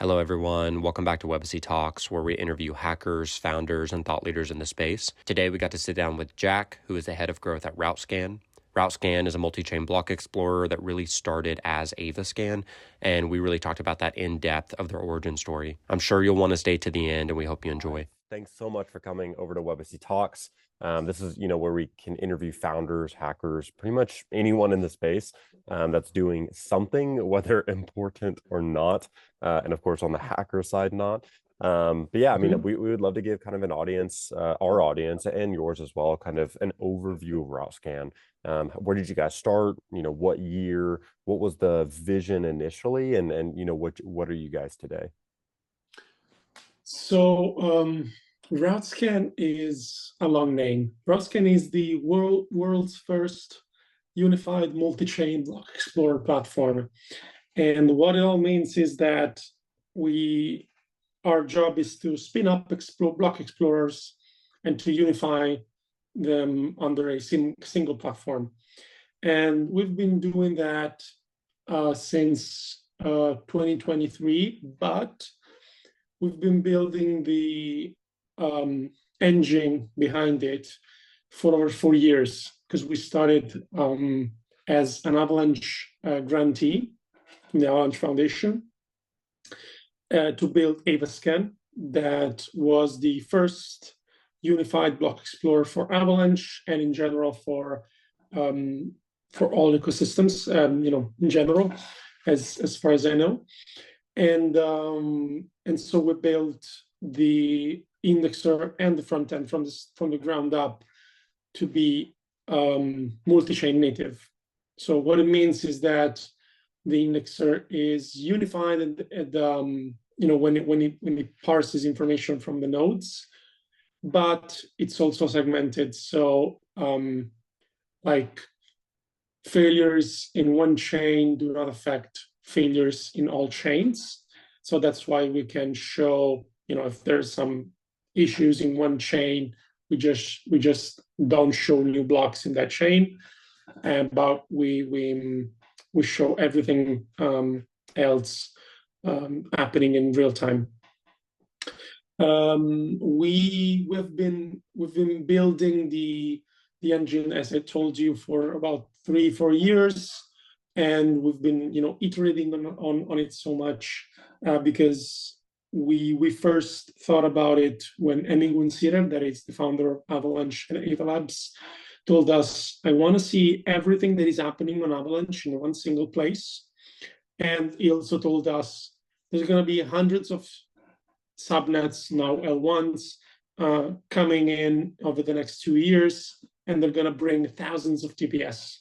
Hello, everyone. Welcome back to Webacy Talks, where we interview hackers, founders, and thought leaders in the space. Today, we got to sit down with Jack, who is the head of growth at Routescan. Routescan is a multi-chain block explorer that really started as Avascan, and we really talked about that in depth of their origin story. I'm sure you'll want to stay to the end, and we hope you enjoy. Thanks so much for coming over to Webacy Talks. This is, where we can interview founders, hackers, pretty much anyone in the space that's doing something, whether important or not. And of course, on the hacker side, not. But yeah, I mean, we would love to give kind of an audience, our audience and yours as well, kind of an overview of Routescan. Where did you guys start? What year? What was the vision initially? And what are you guys today? So Routescan is a long name. Routescan is the world's first unified multi-chain block explorer platform. And what it all means is that our job is to spin up block explorers and to unify them under a single platform. And we've been doing that since 2023, but we've been building the engine behind it for over 4 years, because we started as an Avalanche grantee from the Avalanche Foundation to build Avascan. That was the first unified block explorer for Avalanche and in general for all ecosystems, in general, as far as I know. And so we built the indexer and the front end from the ground up to be multi-chain native. So what it means is that the indexer is unified, and when it parses information from the nodes, but it's also segmented. So like failures in one chain do not affect failures in all chains. So that's why we can show, if there's some issues in one chain, we just don't show new blocks in that chain, but we show everything else happening in real time. We've been building the engine, as I told you, for about 3-4 years, and we've been iterating on it so much because we first thought about it when Emin Gunsirer, that is the founder of Avalanche and Ava Labs, told us, I want to see everything that is happening on Avalanche in one single place. And he also told us there's going to be hundreds of subnets, now L1s, coming in over the next 2 years, and they're going to bring thousands of TPS.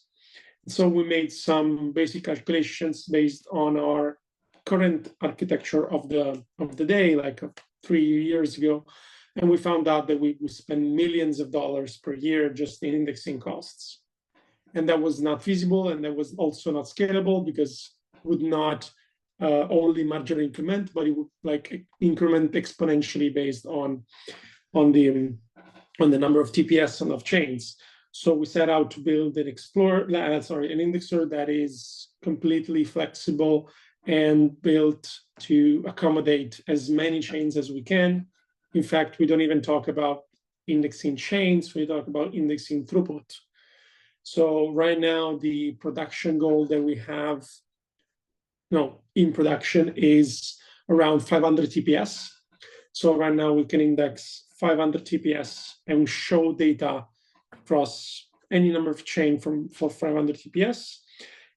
So we made some basic calculations based on our current architecture of the day, like 3 years ago, and we found out that we spend millions of dollars per year just in indexing costs. And that was not feasible, and that was also not scalable, because it would not only margin increment, but it would increment exponentially based on the number of TPS and of chains. So we set out to build an indexer that is completely flexible and built to accommodate as many chains as we can. In fact, we don't even talk about indexing chains, we talk about indexing throughput. So right now, the production goal that we have in production is around 500 TPS. So right now we can index 500 TPS and show data across any number of chain for 500 TPS.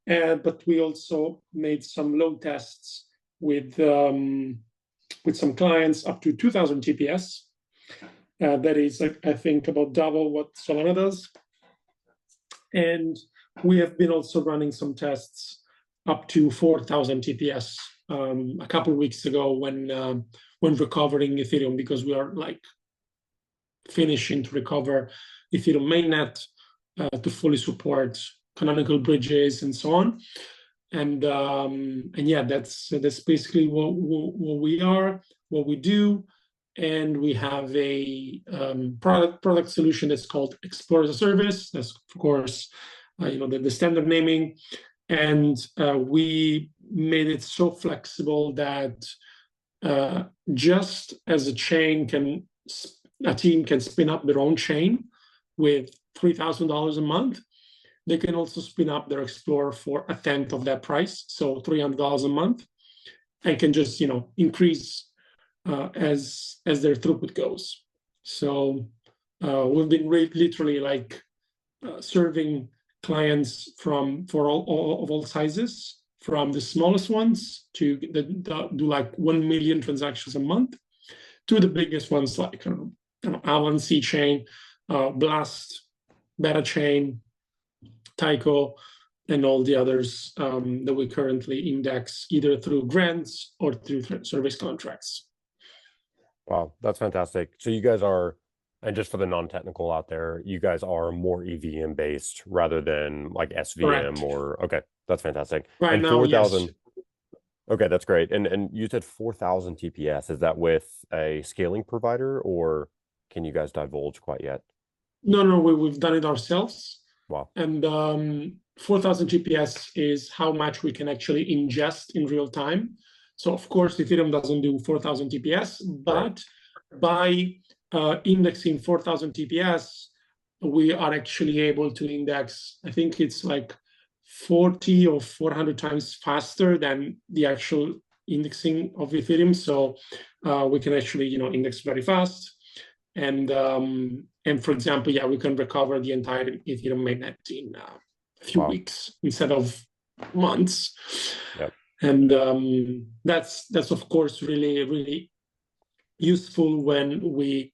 But we also made some load tests with some clients up to 2,000 TPS. That is, I think, about double what Solana does. And we have been also running some tests up to 4,000 TPS a couple of weeks ago when recovering Ethereum, because we are finishing to recover Ethereum mainnet to fully support canonical bridges and so on. And yeah, that's basically what we are, what we do. And we have a product solution that's called Explore as a Service. That's, of course, the standard naming. And we made it so flexible that just as a team can spin up their own chain with $3,000 a month, they can also spin up their Explorer for a tenth of that price, so $300 a month, and can just increase as their throughput goes. So we've been literally like serving clients for all sizes, from the smallest ones to do like 1 million transactions a month, to the biggest ones like Alan C chain, Blast, Beta chain, Tyco, and all the others that we currently index either through grants or through service contracts. Wow, that's fantastic. So you guys are, and just for the non-technical out there, you guys are more EVM based rather than like SVM. Correct. Okay, that's fantastic. Right And now, 4,000. yes. Okay, that's great. And you said 4,000 TPS. Is that with a scaling provider, or can you guys divulge quite yet? No, we've done it ourselves. Wow. And 4,000 TPS is how much we can actually ingest in real time. So of course, Ethereum doesn't do 4,000 TPS, but by indexing 4,000 TPS, we are actually able to index, I think it's like 40 or 400 times faster than the actual indexing of Ethereum. So we can actually, index very fast. And for example, yeah, we can recover the entire Ethereum mainnet in a few weeks instead of months. Yep. And that's of course really useful when we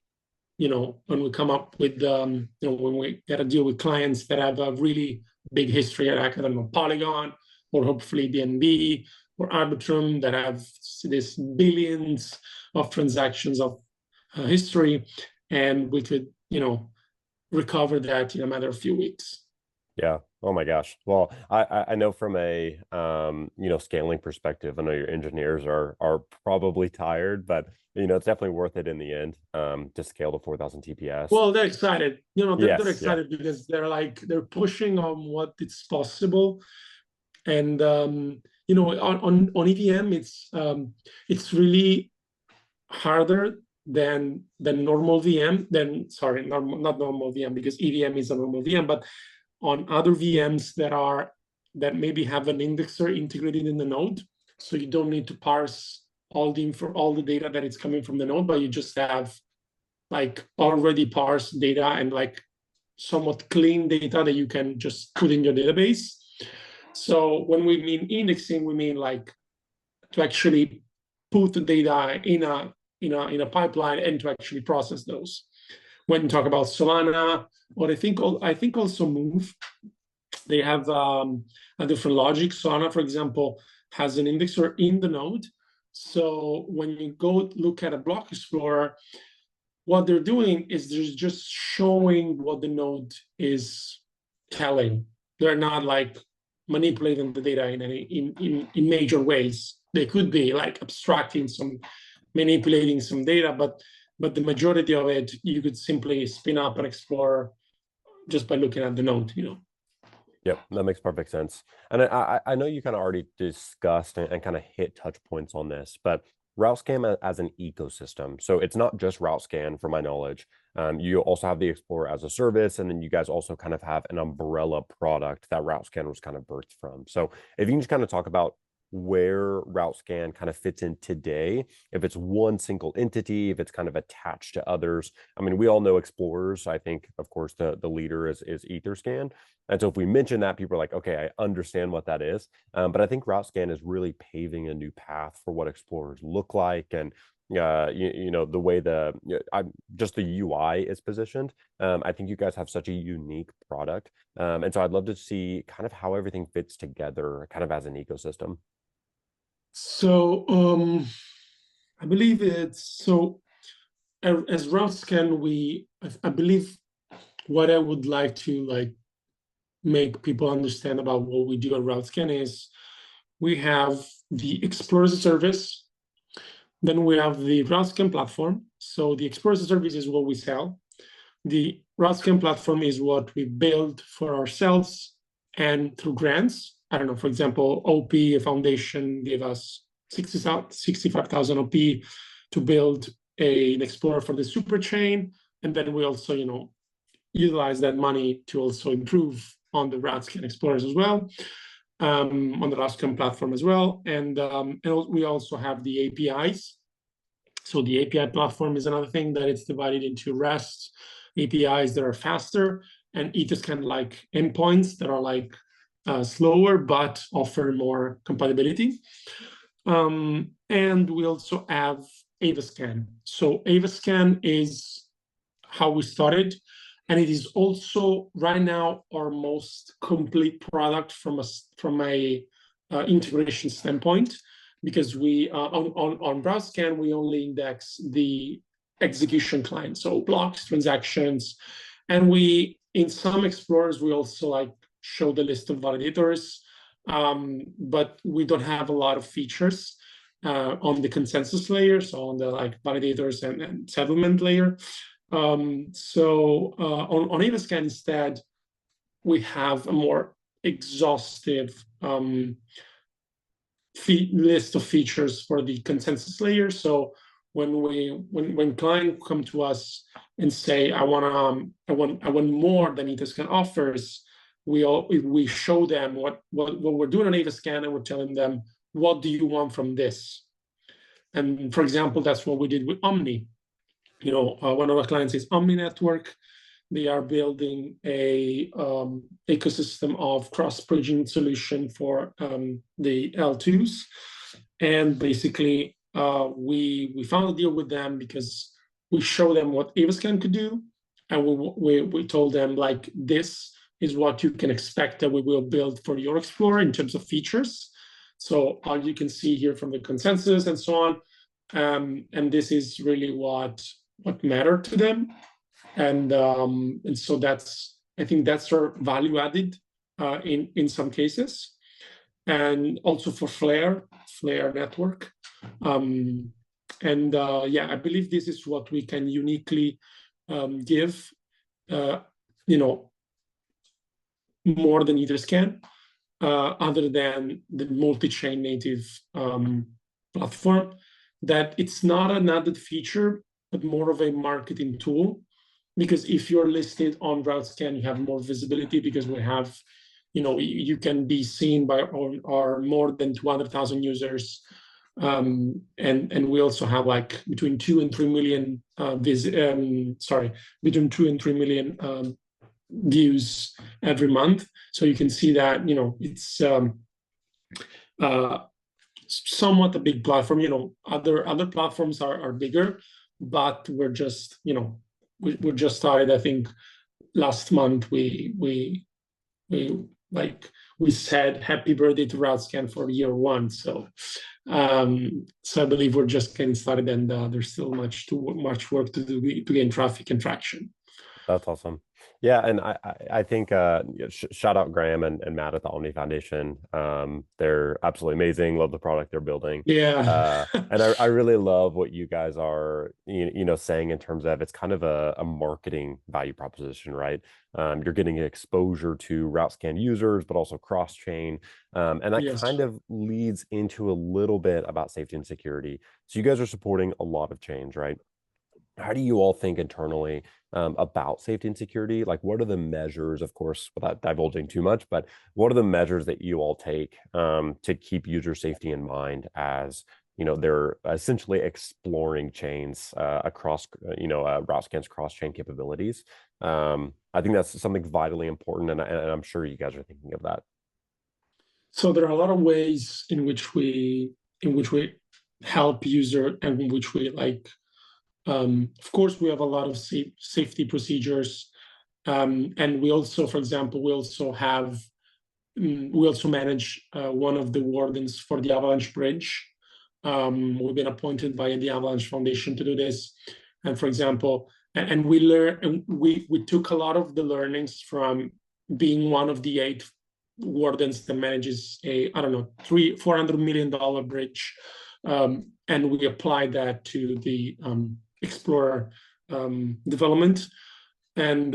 come up with when we get a deal with clients that have a really big history at, I don't know, Polygon, or hopefully BNB or Arbitrum, that have this billions of transactions of history, and we could recover that in a matter of few weeks. Yeah. Oh my gosh. Well, I know from a scaling perspective, I know your engineers are probably tired, but it's definitely worth it in the end to scale to 4,000 TPS. Well, they're excited. They're Yes, yeah. excited because they're pushing on what is possible. And on EVM, it's really harder than normal VM. Not normal VM, because EVM is a normal VM, but on other VMs that maybe have an indexer integrated in the node, so you don't need to parse all the data that is coming from the node, but you just have like already parsed data and like somewhat clean data that you can just put in your database. So when we mean indexing, we mean like to actually put the data in a pipeline and to actually process those. When you talk about Solana, or I think also Move, they have a different logic. Solana, for example, has an indexer in the node. So when you go look at a block explorer, what they're doing is they're just showing what the node is telling. They're not like manipulating the data in major ways. They could be like abstracting manipulating some data, but the majority of it you could simply spin up an explorer just by looking at the node. Yep, that makes perfect sense. And I know you kind of already discussed and kind of hit touch points on this, but Routescan as an ecosystem. So it's not just Routescan, from my knowledge. You also have the Explorer as a service, and then you guys also kind of have an umbrella product that Routescan was kind of birthed from. So if you can just kind of talk about where Routescan kind of fits in today, if it's one single entity, if it's kind of attached to others. I mean, we all know Explorers. I think, of course, the leader is Etherscan. And so if we mention that, people are like, okay, I understand what that is. But I think Routescan is really paving a new path for what Explorers look like, and the way just the UI is positioned. I think you guys have such a unique product. And so I'd love to see kind of how everything fits together kind of as an ecosystem. So I believe as Routescan, I believe what I would like to make people understand about what we do at Routescan is we have the Explorer service, then we have the Routescan platform. So the Explorer service is what we sell. The Routescan platform is what we build for ourselves and through grants. I don't know, for example, OP Foundation gave us 65,000 OP to build an Explorer for the super chain. And then we also, utilize that money to also improve on the Routescan Explorers as well, on the Routescan platform as well. And we also have the APIs. So the API platform is another thing that it's divided into REST APIs that are faster, and Etherscan like endpoints that are like slower but offer more compatibility. And we also have Avascan. So Avascan is how we started, and it is also right now our most complete product from a integration standpoint, because we on Browscan we only index the execution client, so blocks, transactions, and we in some explorers we also like show the list of validators, but we don't have a lot of features on the consensus layer, so on the like validators and settlement layer. So on Avascan instead, we have a more exhaustive list of features for the consensus layer. So when clients come to us and say, I want more than Etherscan offers, we show them what we're doing on Avascan, and we're telling them, what do you want from this? And for example, that's what we did with Omni. One of our clients is Omni Network. They are building a ecosystem of cross-bridging solution for the L2s. And basically, we found a deal with them because we show them what Avascan could do. And we told them, like, this is what you can expect that we will build for your Explorer in terms of features. So you can see here from the consensus and so on. And this is really what mattered to them. And so I think that's our value added in some cases. And also for Flare network. I believe this is what we can uniquely give, more than Etherscan, other than the multi-chain native platform, that it's not an added feature, but more of a marketing tool. Because if you're listed on Routescan, you have more visibility, because we have, you can be seen by our more than 200,000 users. And we also have like between 2 and 3 million between 2 and 3 million views every month. So you can see that, it's somewhat a big platform. Other platforms are bigger, but we're just, we just started. I think last month we said happy birthday to Routescan for year 1. So I believe we're just getting started, and there's still much work to do to gain traffic and traction. That's awesome. Yeah, and I think shout out Graham and Matt at the Omni Foundation. They're absolutely amazing. Love the product they're building. Yeah. And I really love what you guys are saying in terms of it's kind of a marketing value proposition, right? You're getting exposure to Routescan users, but also cross-chain. And that kind of leads into a little bit about safety and security. So you guys are supporting a lot of chains, right? How do you all think internally about safety and security? Like, what are the measures, of course, without divulging too much, but what are the measures that you all take to keep user safety in mind as, they're essentially exploring chains across, Routescan's cross-chain capabilities? I think that's something vitally important, and I'm sure you guys are thinking of that. So there are a lot of ways in which we help user, and in which we of course, we have a lot of safety procedures, and we also, for example, we also manage one of the wardens for the Avalanche Bridge. We've been appointed by the Avalanche Foundation to do this, and for example, and we took a lot of the learnings from being one of the 8 wardens that manages a $400 million bridge, and we applied that to the Explorer development, and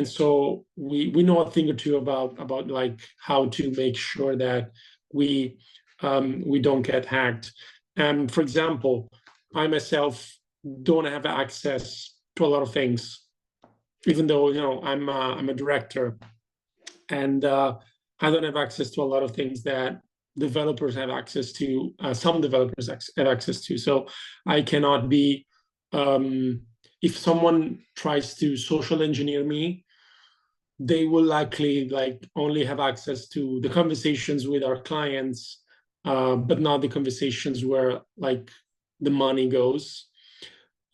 so we know a thing or two about like how to make sure that we we don't get hacked. And for example, I myself don't have access to a lot of things, even though I'm a director, and I don't have access to a lot of things that developers have access to. Some developers have access to. So I cannot be. If someone tries to social engineer me, they will likely like only have access to the conversations with our clients, but not the conversations where like the money goes.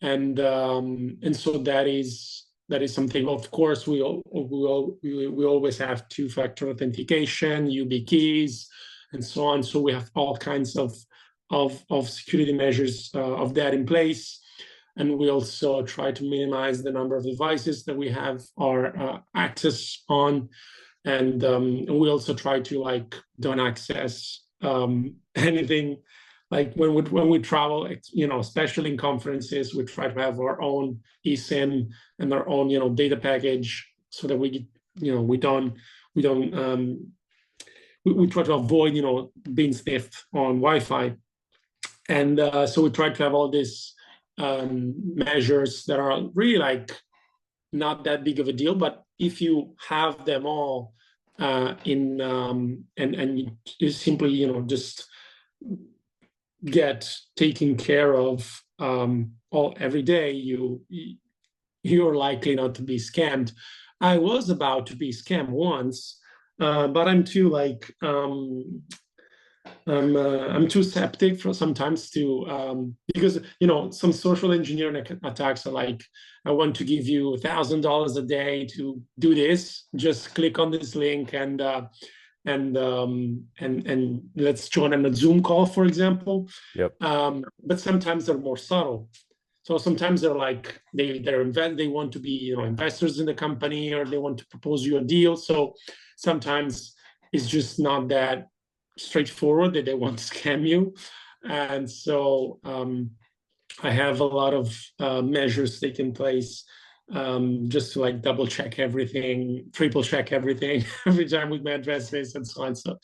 And so that is something. Of course, we always have two-factor authentication, YubiKeys, and so on. So we have all kinds of security measures of that in place. And we also try to minimize the number of devices that we have our access on. And we also try to like don't access anything. Like when we travel, especially in conferences, we try to have our own eSIM and our own data package, so that we don't we try to avoid being sniffed on Wi-Fi. And so we try to have all these measures that are really like not that big of a deal, but if you have them all and you simply just get taken care of all every day, you're likely not to be scammed. I was about to be scammed once, but I'm too like I'm too skeptic for sometimes to because some social engineering attacks are like, I want to give you $1,000 a day to do this. Just click on this link and let's join on a Zoom call, for example. Yep. But sometimes they're more subtle. So sometimes they're like they want to be investors in the company, or they want to propose you a deal. So sometimes it's just not that straightforward that they want to scam you. And so I have a lot of measures taking place just to like double check everything, triple check everything every time with my address space and so on. So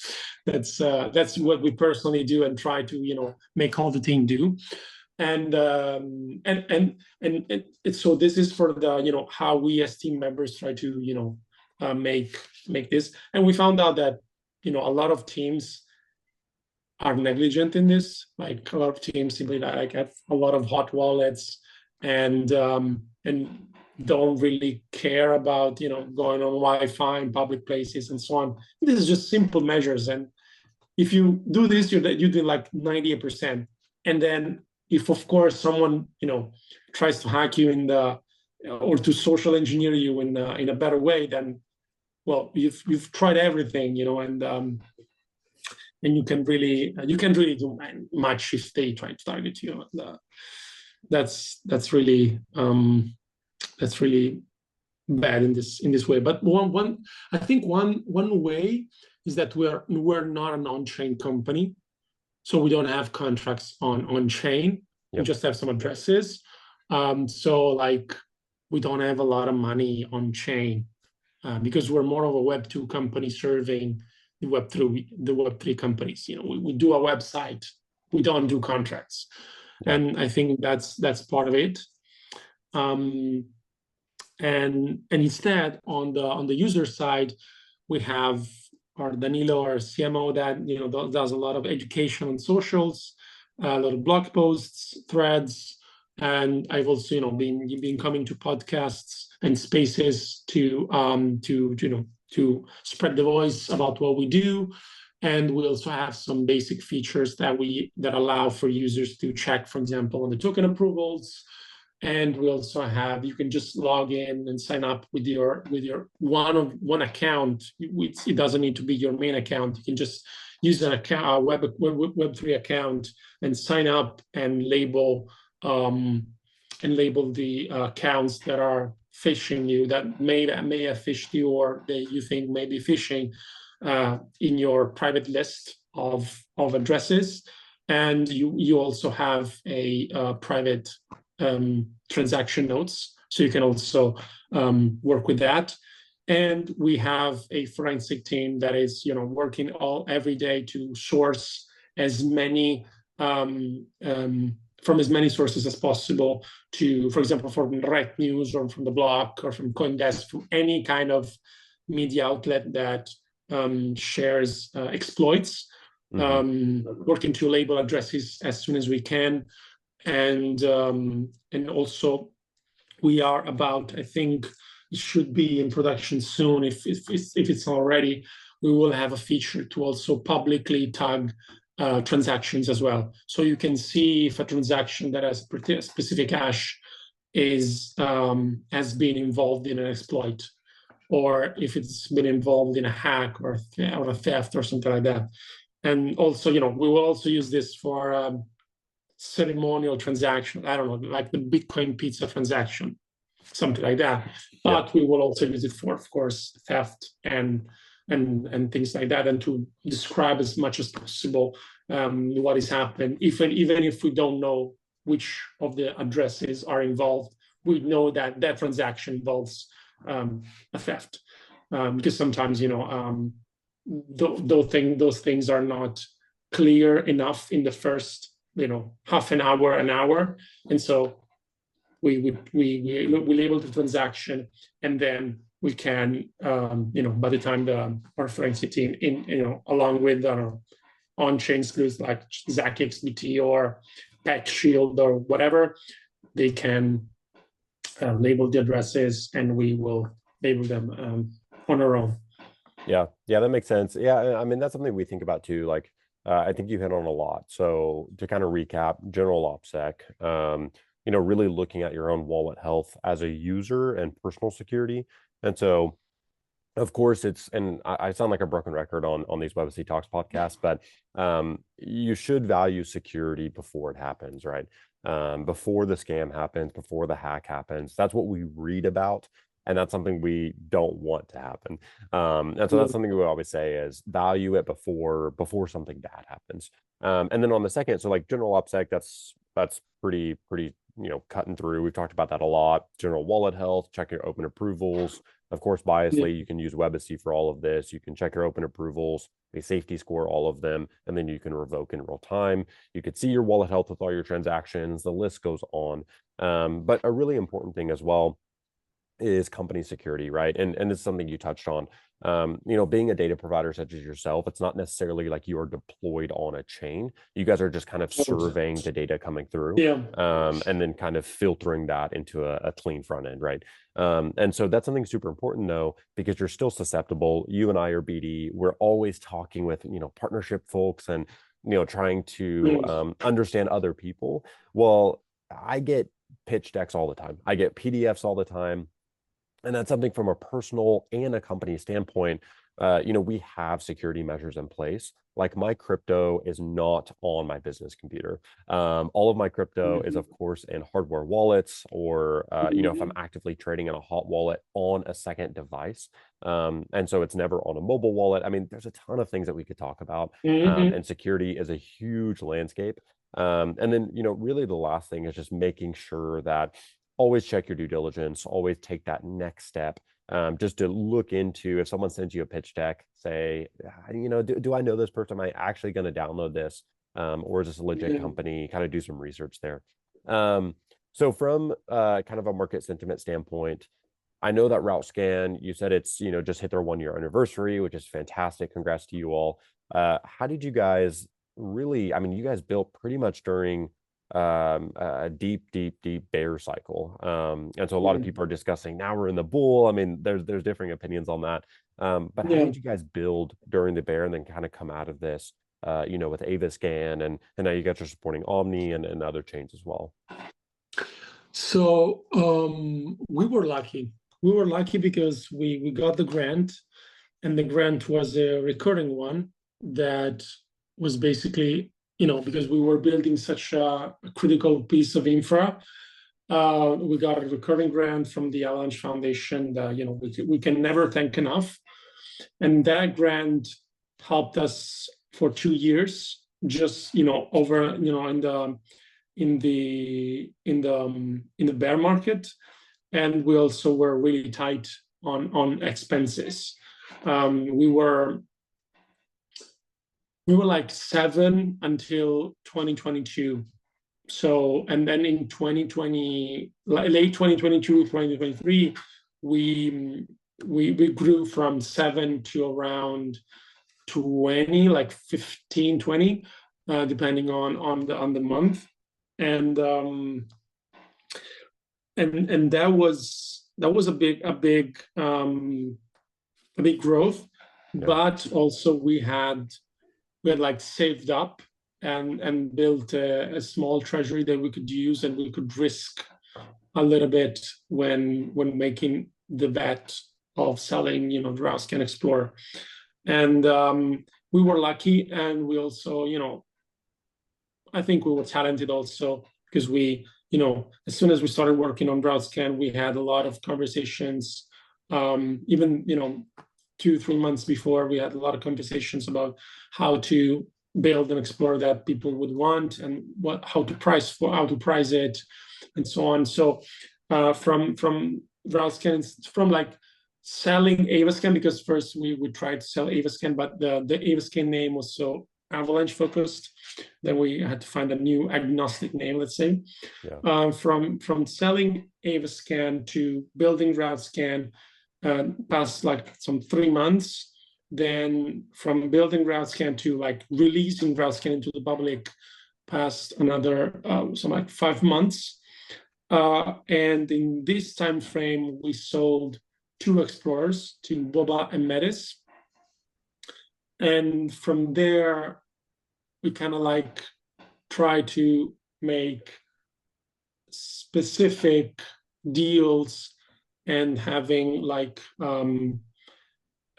that's what we personally do and try to make all the team do. And so this is for the how we as team members try to make this. And we found out that a lot of teams are negligent in this. Like a lot of teams simply like have a lot of hot wallets and don't really care about going on Wi-Fi in public places and so on. This is just simple measures, and if you do this, you're doing like 98%. And then if of course someone tries to hack you or to social engineer you in a better way, then well, you've tried everything, and you can really do much if they try to target you. That's really bad in this way. But I think one way is that we're not an on-chain company, so we don't have contracts on chain. Yep. We just have some addresses. So like we don't have a lot of money on chain because we're more of a Web2 company serving the Web3 companies. We do a website, we don't do contracts. Yeah. And I think that's part of it. And instead on the user side, we have our Danilo, our CMO, that does a lot of education on socials, a lot of blog posts, threads, and I've also been coming to podcasts and spaces to spread the voice about what we do. And we also have some basic features that allow for users to check, for example, on the token approvals. And we also have, you can just log in and sign up with your one account. It doesn't need to be your main account. You can just use an account, a Web3 account, and sign up and label the accounts that are phishing you, that may have phished you, or that you think may be phishing in your private list of addresses. And you also have a private transaction notes, so you can also work with that. And we have a forensic team that is working every day to source as many from as many sources as possible to, for example, from Red News or from the Block or from CoinDesk, from any kind of media outlet that shares exploits, working to label addresses as soon as we can. And also we are about, I think it should be in production soon, if it's already, we will have a feature to also publicly tag transactions as well. So you can see if a transaction that has a specific hash is has been involved in an exploit, or if it's been involved in a hack or a theft or something like that. And also, we will also use this for ceremonial transaction. I don't know, like the Bitcoin pizza transaction, something like that. But we will also use it for, of course, theft and things like that, and to describe as much as possible what is happening. Even if we don't know which of the addresses are involved, we know that that transaction involves a theft, because sometimes those things are not clear enough in the first half an hour, and so we label the transaction, and then we can by the time our forensic team along with on-chain sleuths like ZachXBT or Patch Shield or whatever, they can label the addresses, and we will label them on our own. Yeah, that makes sense. Yeah, I mean, that's something we think about too. Like, I think you hit on a lot. So to kind of recap, general OPSEC, really looking at your own wallet health as a user and personal security. And so, of course, and I sound like a broken record on these Webacy Talks podcasts, but you should value security before it happens, right? Before the scam happens, before the hack happens. That's what we read about, and that's something we don't want to happen. And so that's something we always say is value it before something bad happens. And then on the second, so like general OPSEC, that's pretty cut and through. We've talked about that a lot. General wallet health, check your open approvals. Of course, biasly, you can use Webacy for all of this. You can check your open approvals, a safety score, all of them, and then you can revoke in real time. You could see your wallet health with all your transactions. The list goes on. But a really important thing as well is company security, right? And it's something you touched on. Being a data provider such as yourself, it's not necessarily like you are deployed on a chain. You guys are just kind of surveying the data coming through, and then kind of filtering that into a clean front end, right? And so that's something super important though, because you're still susceptible. You and I are BD. We're always talking with partnership folks and trying to understand other people. Well, I get pitch decks all the time. I get PDFs all the time. And that's something from a personal and a company standpoint. We have security measures in place. Like my crypto is not on my business computer. All of my crypto is, of course, in hardware wallets, or if I'm actively trading in a hot wallet on a second device. And so it's never on a mobile wallet. I mean, there's a ton of things that we could talk about. And security is a huge landscape. And then, really the last thing is just making sure that always check your due diligence, always take that next step, just to look into, if someone sends you a pitch deck, say, do I know this person? Am I actually going to download this? Or is this a legit company? Kind of do some research there. So from kind of a market sentiment standpoint, I know that Routescan, you said it's, just hit their 1-year anniversary, which is fantastic. Congrats to you all. How did you guys really, I mean, you guys built pretty much during a deep bear cycle, and so a lot of people are discussing now we're in the bull. I mean, there's differing opinions on that, but how did you guys build during the bear and then kind of come out of this with Avascan, and now you guys are supporting Omni and other chains as well? So we were lucky because we got the grant, and the grant was a recurring one that was basically because we were building such a critical piece of infra, we got a recurring grant from the Avalanche Foundation that we can never thank enough, and that grant helped us for 2 years, just over in the bear market, and we also were really tight on expenses. We were we were like 7 until 2022. So, and then in 2020, late 2022, 2023, we grew from 7 to around 20, like 15, 20, depending on the month. And and that was a big growth. Yeah. But also we had like saved up and built a small treasury that we could use, and we could risk a little bit when making the bet of selling, the Routescan Explorer. And we were lucky, and we also, I think we were talented also, because we, as soon as we started working on Routescan, we had a lot of conversations. Even 2-3 months before, we had a lot of conversations about how to build an Explorer that people would want, and how to price it, and so on. So from Routescan, from like selling Avascan, because first we tried to sell Avascan, but the Avascan name was so Avalanche focused, then we had to find a new agnostic name, let's say. Yeah. From selling Avascan to building Routescan, past like some 3 months. Then from building Routescan to like releasing Routescan into the public, past another some like 5 months. And in this time frame, we sold 2 Explorers to Boba and Metis. And from there, we kind of like try to make specific deals, and having like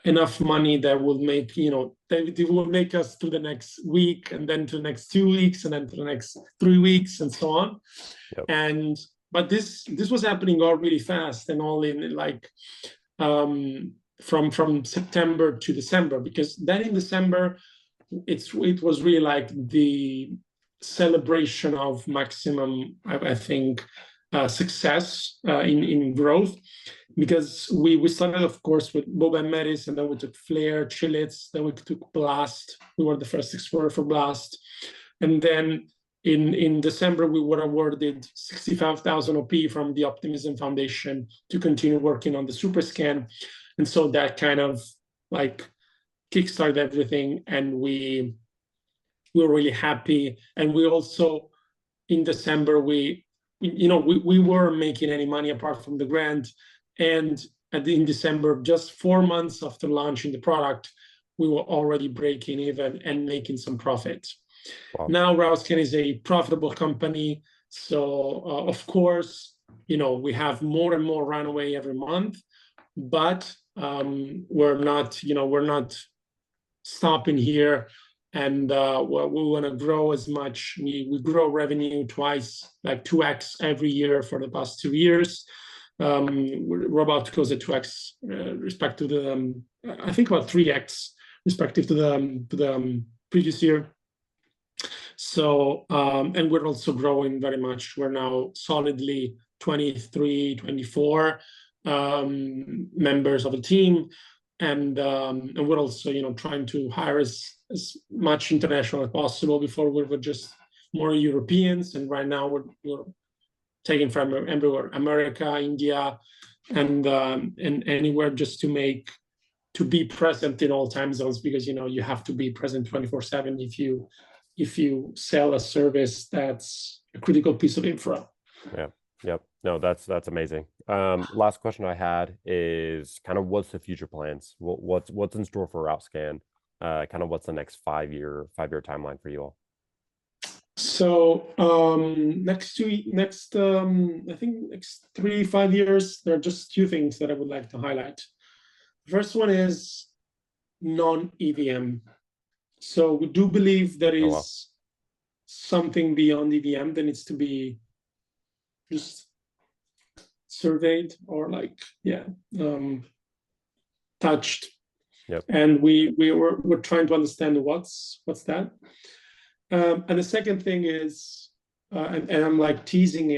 enough money that will make, that will make us to the next week, and then to the next 2 weeks, and then to the next 3 weeks, and so on. Yep. But this was happening all really fast, and all in like from September to December, because then in December it was really like the celebration of maximum, I think, success in growth, because we started, of course, with Boba and Metis, and then we took Flare, Chillits, then we took Blast. We were the first Explorer for Blast, and then in December we were awarded 65,000 OP from the Optimism Foundation to continue working on the Super Scan, and so that kind of like kickstarted everything, and we were really happy. And we also, in December, we weren't making any money apart from the grant, and in December, just 4 months after launching the product, we were already breaking even and making some profit. Wow. Now Routescan is a profitable company, so of course, we have more and more runaway every month, but we're not stopping here, and we want to grow as much. We grow revenue twice, like 2x every year for the past 2 years. We're about to close at 2x respect to the I think about 3x respective to the previous year. So and we're also growing very much. We're now solidly 23, 24 members of the team, and we're also trying to hire as much international as possible. Before we were just more Europeans, and right now we're taking from everywhere, America, India, and anywhere, just to be present in all time zones, because you have to be present 24/7 if you sell a service that's a critical piece of infra. Yeah. Yep. No, that's amazing. Last question I had is kind of what's the future plans? What's in store for Routescan? Kind of what's the next 5-year timeline for you all? So I think next 3-5 years, there are just 2 things that I would like to highlight. The first one is non-EVM. So we do believe there is something beyond EVM that needs to be just surveyed, or touched. Yep. And we're trying to understand what's that. And the second thing is, and I'm like teasing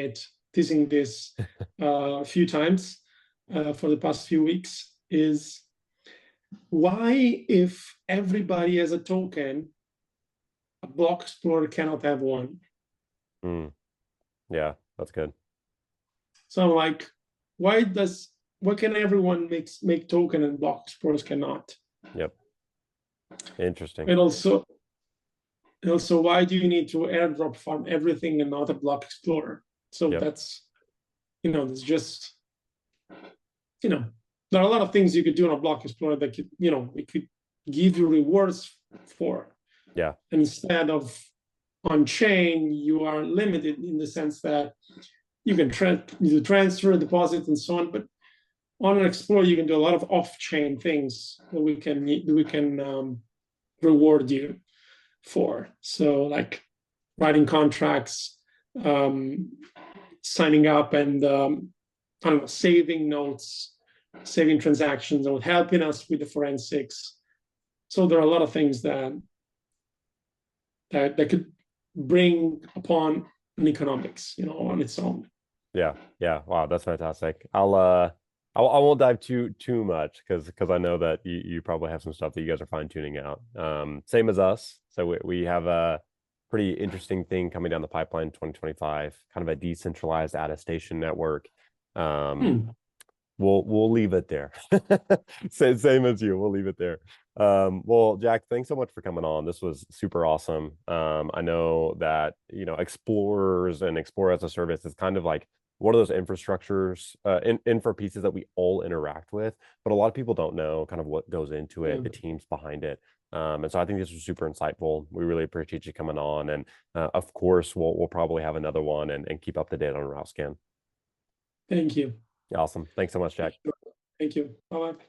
this a few times for the past few weeks, is why, if everybody has a token, a block explorer cannot have one. Yeah, that's good. So I'm like, why can everyone make token and block explorers cannot? Yep. Interesting. And also, why do you need to airdrop farm everything and not a block explorer? So that's, it's just, there are a lot of things you could do on a block explorer that could, it could give you rewards for. Yeah. And instead of on chain, you are limited in the sense that you can transfer, deposit, and so on. But on an explorer, you can do a lot of off-chain things that we can reward you for. So like writing contracts, signing up, and I don't know, saving notes, saving transactions, and helping us with the forensics. So there are a lot of things that could bring upon an economics, on its own. Yeah. Wow, that's fantastic. I won't dive too much because I know that you probably have some stuff that you guys are fine tuning out. Same as us. So we have a pretty interesting thing coming down the pipeline in 2025, kind of a decentralized attestation network. We'll leave it there. Same as you. We'll leave it there. Well, Jack, thanks so much for coming on. This was super awesome. I know that, explorers and Explorer as a service is kind of like one of those infrastructures, infra pieces that we all interact with, but a lot of people don't know kind of what goes into it, the teams behind it. And so I think this was super insightful. We really appreciate you coming on. And of course, we'll probably have another one and keep up to date on Routescan. Thank you. Awesome. Thanks so much, Jack. Thank you. Bye-bye.